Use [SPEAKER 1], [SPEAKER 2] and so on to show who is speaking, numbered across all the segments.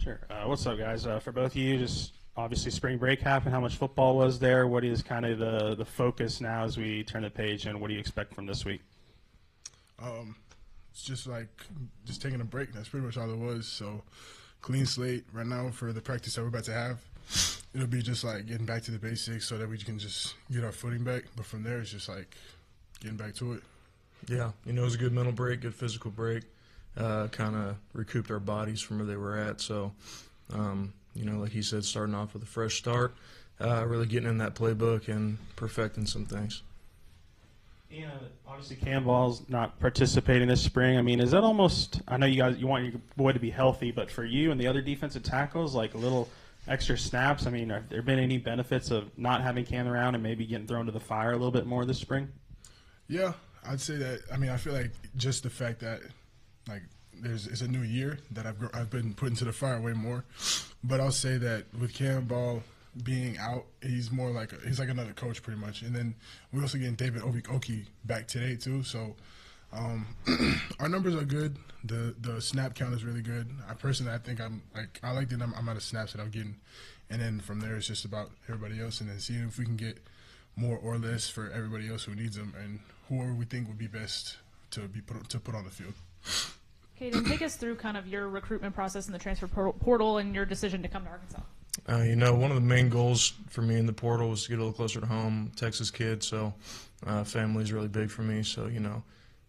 [SPEAKER 1] Sure. What's up, guys? For both of you, just obviously spring break happened. How much football was there? What is kind of the focus now as we turn the page, and what do you expect from this week?
[SPEAKER 2] It's just taking a break. That's pretty much all it was. So clean slate right now for the practice that we're about to have. It'll be just like getting back to the basics so that we can just get our footing back. But from there, it's just like getting back to it.
[SPEAKER 3] Yeah, it was a good mental break, good physical break. Kind of recouped our bodies from where they were at. So, like he said, starting off with a fresh start, really getting in that playbook and perfecting some things.
[SPEAKER 1] Yeah, obviously Cam Ball's not participating this spring. I mean, is that almost – I know you want your boy to be healthy, but for you and the other defensive tackles, like a little extra snaps, I mean, have there been any benefits of not having Cam around and maybe getting thrown to the fire a little bit more this spring?
[SPEAKER 2] Yeah, I'd say that. I mean, I feel like just the fact that – like it's a new year that I've been put into the fire way more, but I'll say that with Cam Ball being out, he's like another coach pretty much. And then we're also getting David Oki back today too. So our numbers are good. The snap count is really good. I think I like the amount of snaps that I'm getting, and then from there it's just about everybody else, and then seeing if we can get more or less for everybody else who needs them, and whoever we think would be best to put on the field.
[SPEAKER 4] Caden, take us through kind of your recruitment process in the transfer portal and your decision to come to Arkansas.
[SPEAKER 3] One of the main goals for me in the portal was to get a little closer to home, Texas kid, so family is really big for me. So,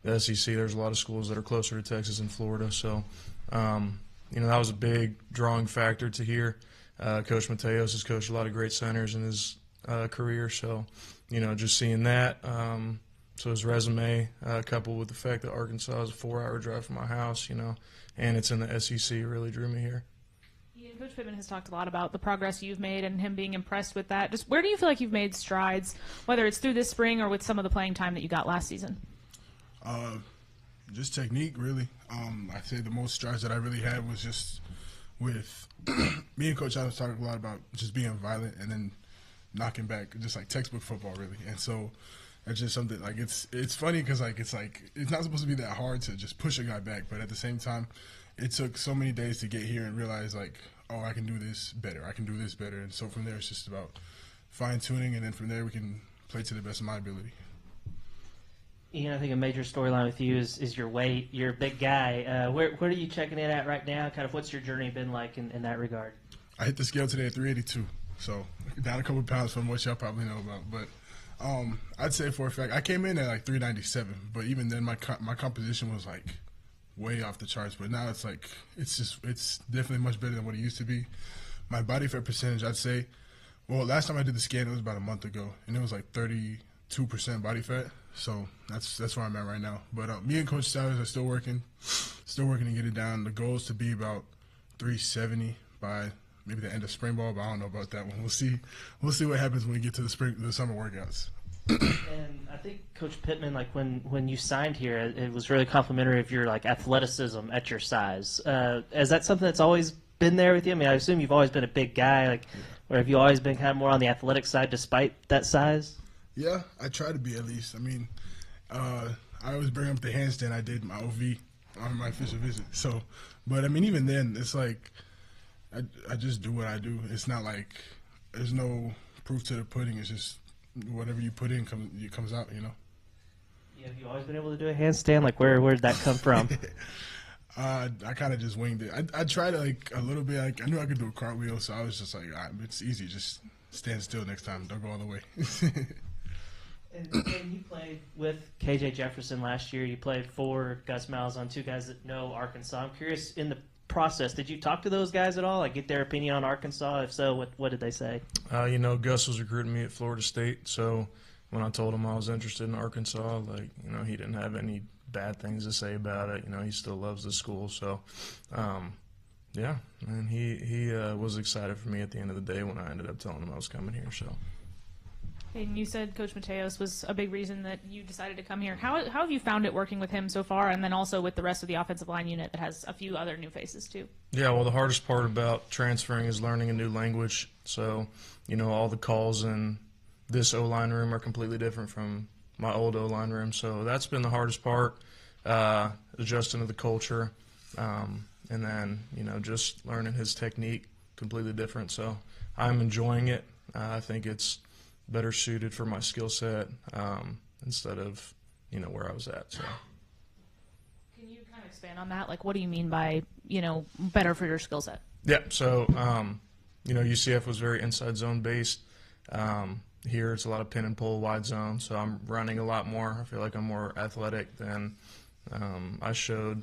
[SPEAKER 3] the SEC, there's a lot of schools that are closer to Texas and Florida. So, that was a big drawing factor to here. Coach Mateos has coached a lot of great centers in his career. So, just seeing that. So his resume, coupled with the fact that Arkansas is a 4-hour drive from my house, and it's in the SEC, really drew me here.
[SPEAKER 4] Ian, Coach Pittman has talked a lot about the progress you've made and him being impressed with that. Just where do you feel like you've made strides, whether it's through this spring or with some of the playing time that you got last season?
[SPEAKER 2] Just technique, really. I'd say the most strides that I really had was just with me and Coach Adams talking a lot about just being violent and then knocking back, just like textbook football, really. And so it's just something like it's funny because it's not supposed to be that hard to just push a guy back, but at the same time, it took so many days to get here and realize I can do this better, I can do this better, and so from there it's just about fine tuning, and then from there we can play to the best of my ability.
[SPEAKER 5] Ian, I think a major storyline with you is your weight. You're a big guy. Where are you checking in at right now? Kind of what's your journey been like in that regard?
[SPEAKER 2] I hit the scale today at 382, so down a couple pounds from what y'all probably know about, but. I'd say for a fact I came in at 397, but even then my composition was way off the charts. But now it's definitely much better than what it used to be. My body fat percentage, I'd say, well, last time I did the scan it was about a month ago, and it was 32% body fat. So that's where I'm at right now. But me and Coach Stowers are still working to get it down. The goal is to be about 370 by maybe the end of spring ball, but I don't know about that one. We'll see what happens when we get to the summer workouts.
[SPEAKER 5] And I think Coach Pittman, when you signed here, it was really complimentary of your athleticism at your size. Is that something that's always been there with you? I mean, I assume you've always been a big guy, or have you always been kind of more on the athletic side despite that size?
[SPEAKER 2] Yeah, I try to be at least. I mean, I always bring up the handstand I did my OV on my official visit. So, but I mean, even then, it's I just do what I do. It's not there's no proof to the pudding. It's just whatever you put in comes out, Yeah,
[SPEAKER 5] have you always been able to do a handstand? Where did that come from?
[SPEAKER 2] I kind of just winged it. I tried a little bit. I knew I could do a cartwheel, so I was just it's easy. Just stand still next time. Don't go all the way.
[SPEAKER 5] And you played with KJ Jefferson last year. You played for Gus Malzahn, two guys that know Arkansas. I'm curious, in the process, did you talk to those guys at all? Get their opinion on Arkansas? If so, what did they say?
[SPEAKER 3] Gus was recruiting me at Florida State, so when I told him I was interested in Arkansas, he didn't have any bad things to say about it. He still loves the school, so yeah, and he was excited for me at the end of the day when I ended up telling him I was coming here. So.
[SPEAKER 4] And you said Coach Mateos was a big reason that you decided to come here. How have you found it working with him so far, and then also with the rest of the offensive line unit that has a few other new faces too? Yeah,
[SPEAKER 3] well, the hardest part about transferring is learning a new language. So, all the calls in this O-line room are completely different from my old O-line room. So that's been the hardest part, adjusting to the culture. And then, just learning his technique, completely different. So I'm enjoying it. I think it's better suited for my skill set instead of, where I was at. So.
[SPEAKER 4] Can you kind of expand on that? Like, what do you mean by, better for your skill set?
[SPEAKER 3] Yeah, so, UCF was very inside zone based. Here it's a lot of pin and pull, wide zone, so I'm running a lot more. I feel like I'm more athletic than I showed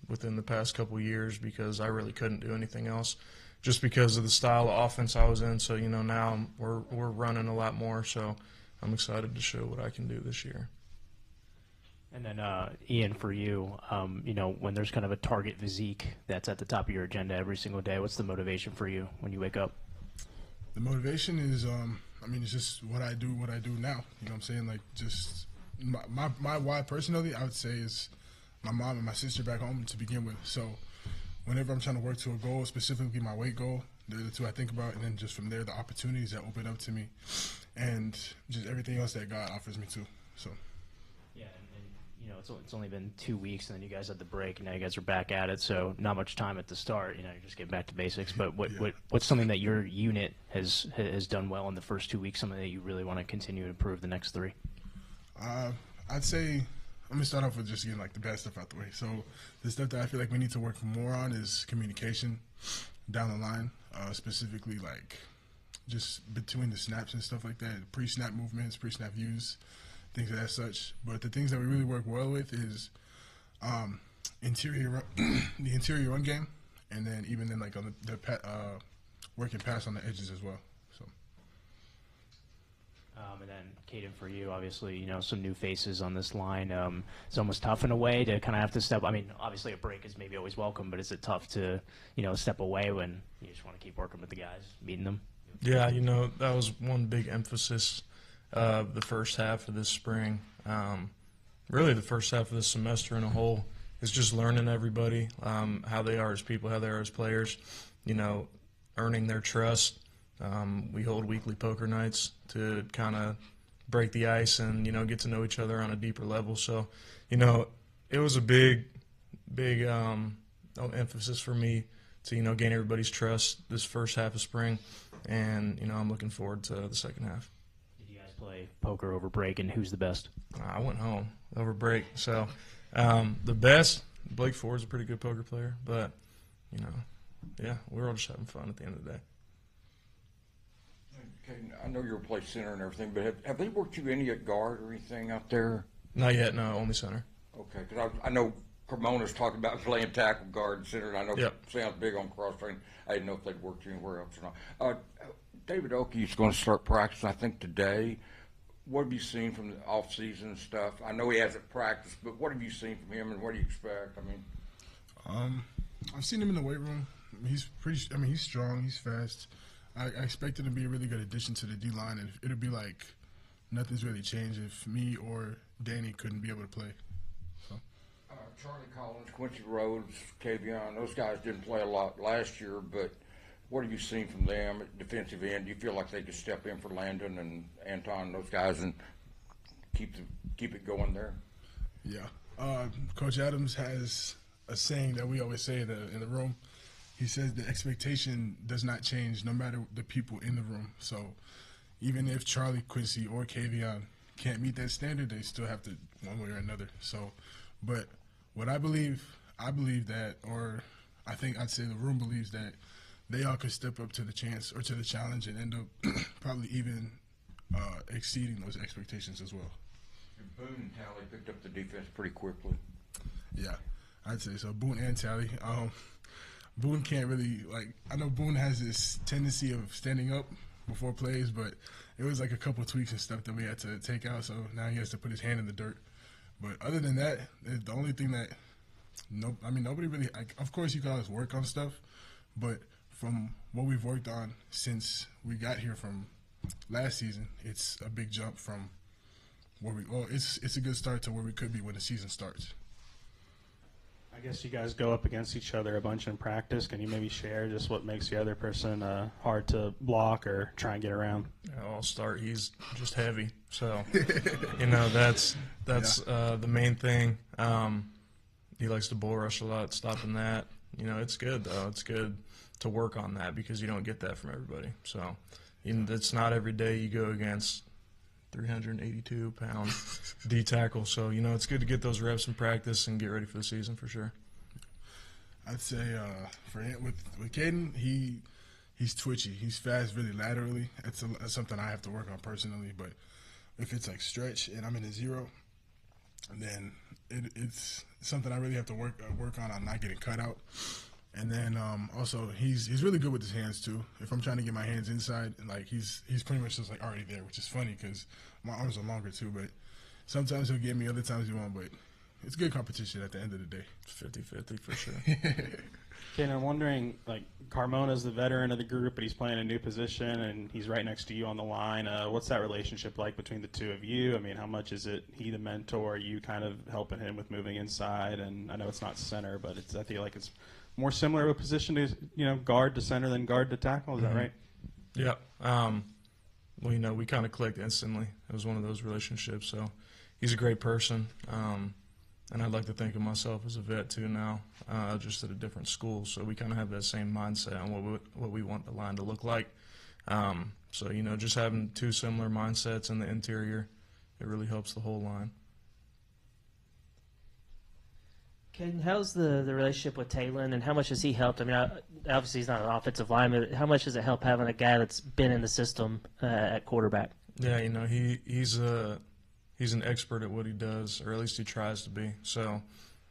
[SPEAKER 3] within the past couple years because I really couldn't do anything else just because of the style of offense I was in. So, now we're running a lot more, so I'm excited to show what I can do this year.
[SPEAKER 6] And then, Ian, for you, when there's kind of a target physique that's at the top of your agenda every single day, what's the motivation for you when you wake up?
[SPEAKER 2] The motivation is, it's just what I do now. You know what I'm saying? Like, just my why personally, I would say, is my mom and my sister back home to begin with. So whenever I'm trying to work to a goal, specifically my weight goal, they're the two I think about. And then just from there, the opportunities that open up to me and just everything else that God offers me too. So.
[SPEAKER 6] Yeah, and it's only been 2 weeks, and then you guys had the break, and now you guys are back at it. So not much time at the start. You're just getting back to basics. But what's something that your unit has done well in the first 2 weeks? Something that you really want to continue to improve the next 3?
[SPEAKER 2] I'd say I'm gonna start off with just getting like the bad stuff out the way. So the stuff that I feel like we need to work more on is communication down the line, specifically like just between the snaps and stuff like that, pre-snap movements, pre-snap views, things of that such. But the things that we really work well with is the interior run game, and then even then like on the working pass on the edges as well. So.
[SPEAKER 6] And then, Caden, for you, obviously, some new faces on this line. It's almost tough in a way to kind of have to step. I mean, obviously, a break is maybe always welcome, but is it tough to, step away when you just want to keep working with the guys, meeting them?
[SPEAKER 3] Yeah, that was one big emphasis of the first half of this spring. Really, the first half of this semester in a whole is just learning everybody, how they are as people, how they are as players, earning their trust. We hold weekly poker nights to kind of break the ice and, get to know each other on a deeper level. So, it was a big emphasis for me to, gain everybody's trust this first half of spring. And, I'm looking forward to the second half.
[SPEAKER 6] Did you guys play poker over break, and who's the best?
[SPEAKER 3] I went home over break. So, the best, Blake Ford's a pretty good poker player. But, yeah, we're all just having fun at the end of the day.
[SPEAKER 7] Caden, I know you're a play center and everything, but have they worked you any at guard or anything out there?
[SPEAKER 3] Not yet, no, only center.
[SPEAKER 7] Okay, because I know Carmona's talking about playing tackle, guard, and center, and I know
[SPEAKER 3] Yep.
[SPEAKER 7] sounds big on cross-training. I didn't know if they'd worked you anywhere else or not. David Oakey's going to start practicing, I think, today. What have you seen from the off-season stuff? I know he hasn't practiced, but what have you seen from him, and what do you expect?
[SPEAKER 2] I've seen him in the weight room. He's he's strong, he's fast. I expect it to be a really good addition to the D-line, and it'll be like nothing's really changed if me or Danny couldn't be able to play. So.
[SPEAKER 7] Charlie Collins, Quincy Rhodes, Kavion, those guys didn't play a lot last year, but what have you seen from them at defensive end? Do you feel like they could step in for Landon and Anton, those guys, and keep it going there?
[SPEAKER 2] Yeah. Coach Adams has a saying that we always say in the room. He says the expectation does not change no matter the people in the room. So even if Charlie, Quincy, or Kavion can't meet that standard, they still have to one way or another. So, but what I believe that, or I think I'd say the room believes that they all could step up to the chance or to the challenge and end up probably even exceeding those expectations as well.
[SPEAKER 7] And Boone and Talley picked up the defense pretty quickly.
[SPEAKER 2] Yeah, I'd say so. Boone and Talley. Boone can't really, I know Boone has this tendency of standing up before plays, but it was like a couple of tweaks and stuff that we had to take out, so now he has to put his hand in the dirt. But other than that, the only thing that, nobody really, of course you can always work on stuff, but from what we've worked on since we got here from last season, it's a big jump from where it's a good start to where we could be when the season starts.
[SPEAKER 1] I guess you guys go up against each other a bunch in practice. Can you maybe share just what makes the other person hard to block or try and get around?
[SPEAKER 3] I'll start. He's just heavy, so that's the main thing. he likes to bull rush a lot, stopping that. It's good, though. It's good to work on that because you don't get that from everybody. So it's not every day you go against 382-pound D tackle. So, it's good to get those reps in practice and get ready for the season for sure.
[SPEAKER 2] I'd say for him, with Caden, he's twitchy. He's fast really laterally. That's something I have to work on personally. But if it's like stretch and I'm in a zero, then it's something I really have to work on not getting cut out. And then also he's really good with his hands too. If I'm trying to get my hands inside, like he's pretty much just like already there, which is funny because my arms are longer too. But sometimes he'll get me, other times he won't. But it's good competition at the end of the day.
[SPEAKER 3] 50-50 for sure.
[SPEAKER 1] Okay, I'm wondering, like, Carmona's the veteran of the group, but he's playing a new position, and he's right next to you on the line. What's that relationship like between the two of you? I mean, how much is it he the mentor, you kind of helping him with moving inside? And I know it's not center, but I feel like it's more similar of a position to, guard to center than guard to tackle. Is that right?
[SPEAKER 3] Yeah. Well, we kind of clicked instantly. It was one of those relationships. So he's a great person. And I'd like to think of myself as a vet too now, just at a different school. So we kind of have that same mindset on what we want the line to look like. So, just having two similar mindsets in the interior, it really helps the whole line.
[SPEAKER 5] Ken, how's the relationship with Talon, and how much has he helped? I mean, obviously he's not an offensive lineman, but how much does it help having a guy that's been in the system at quarterback?
[SPEAKER 3] Yeah, he's an expert at what he does, or at least he tries to be. So,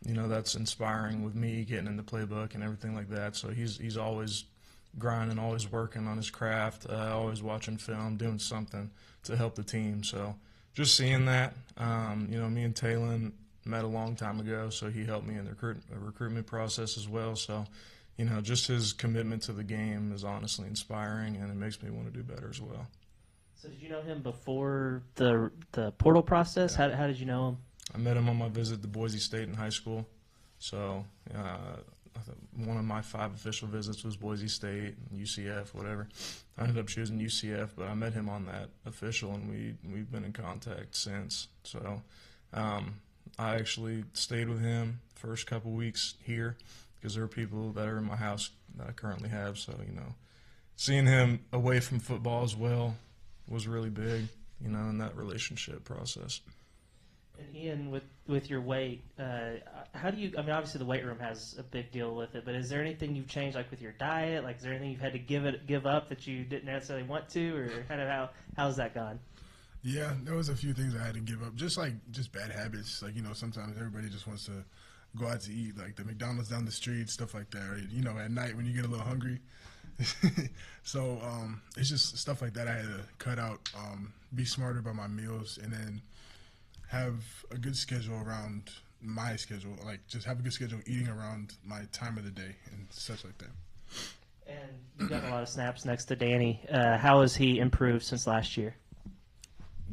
[SPEAKER 3] that's inspiring with me getting in the playbook and everything like that. So he's always grinding, always working on his craft, always watching film, doing something to help the team. So just seeing that, me and Talon met a long time ago, so he helped me in the recruitment process as well. So, just his commitment to the game is honestly inspiring, and it makes me want to do better as well.
[SPEAKER 5] So did you know him before the portal process? How did you know him?
[SPEAKER 3] I met him on my visit to Boise State in high school. So one of my 5 official visits was Boise State, UCF, whatever. I ended up choosing UCF, but I met him on that official, and we've been in contact since. So I actually stayed with him first couple weeks here because there are people that are in my house that I currently have. So, seeing him away from football as well was really big, in that relationship process.
[SPEAKER 5] And Ian, with your weight, how do you? I mean, obviously the weight room has a big deal with it, but is there anything you've changed, like with your diet? Like, is there anything you've had to give up that you didn't necessarily want to, or kind of how's that gone?
[SPEAKER 2] Yeah, there was a few things I had to give up, just bad habits. Like, sometimes everybody just wants to go out to eat, like the McDonald's down the street, stuff like that. Or, at night when you get a little hungry. So it's just stuff like that I had to cut out, be smarter about my meals, and then have a good schedule around my schedule, like just have a good schedule eating around my time of the day and such like that.
[SPEAKER 5] And you've got a lot of snaps next to Danny. How has he improved since last year?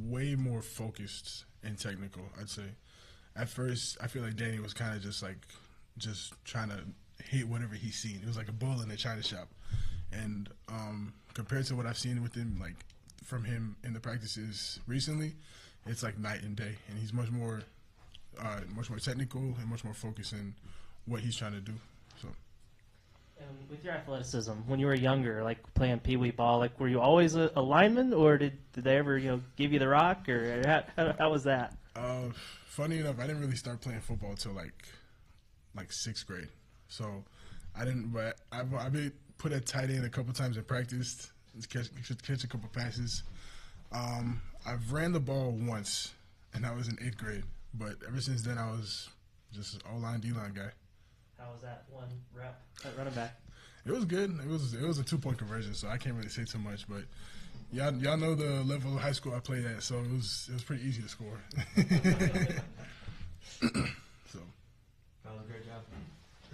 [SPEAKER 2] Way more focused and technical, I'd say. At first, I feel like Danny was kind of just trying to hit whatever he's seen. It was like a bull in a china shop. And compared to what I've seen with him, like from him in the practices recently, it's like night and day. And he's much more technical and much more focused in what he's trying to do. So.
[SPEAKER 5] And with your athleticism, when you were younger, like playing pee-wee ball, like were you always a lineman, or did they ever give you the rock, or how was that?
[SPEAKER 2] Funny enough, I didn't really start playing football until like 6th grade. So I didn't, but I've been put at tight end a couple times in practice, catch a couple passes. I've ran the ball once, and that was in 8th grade. But ever since then, I was just an O-line, D-line guy.
[SPEAKER 5] How was that one rep at running back?
[SPEAKER 2] It was good. It was a 2-point conversion, so I can't really say too much. But y'all know the level of high school I played at, so it was pretty easy to score. So.
[SPEAKER 8] That was a great job.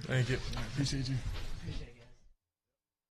[SPEAKER 3] Thank you.
[SPEAKER 2] I appreciate you.